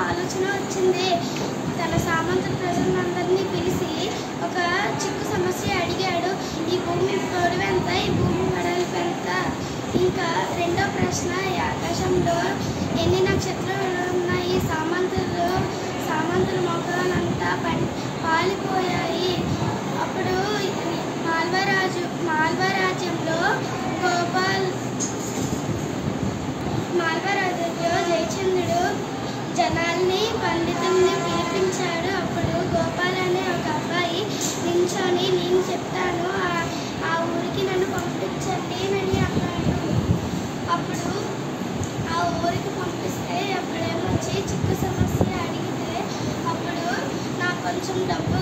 ఆలోచన వచ్చింది. తన సామంత ప్రజలందరినీ పిలిచి ఒక చిక్కు సమస్య అడిగాడు. ఈ భూమి పొడవు ఎంత? ఈ భూమి వెడల్పు ఎంత? ఇంకా రెండో ప్రశ్న, ఈ ఆకాశంలో ఎన్ని నక్షత్రాలు ఉన్నాయి? సామంతుల మొక్కలంతా పాలిపోయాయి. అప్పుడు మాల్వా రాజ్యంలో జయచంద్రుడు జనాల్ని పండితుల్ని పిలిపించాడు. అప్పుడు గోపాల్ అనే ఒక అబ్బాయి నించొని నేను చెప్తాను, ఆ ఊరికి నన్ను పంపించండి అని అన్నాడు. అప్పుడు ఆ ఊరికి పంపిస్తే అప్పుడేమొచ్చి చిక్కు సమస్య అడిగితే అప్పుడు నాకు కొంచెం డబ్బు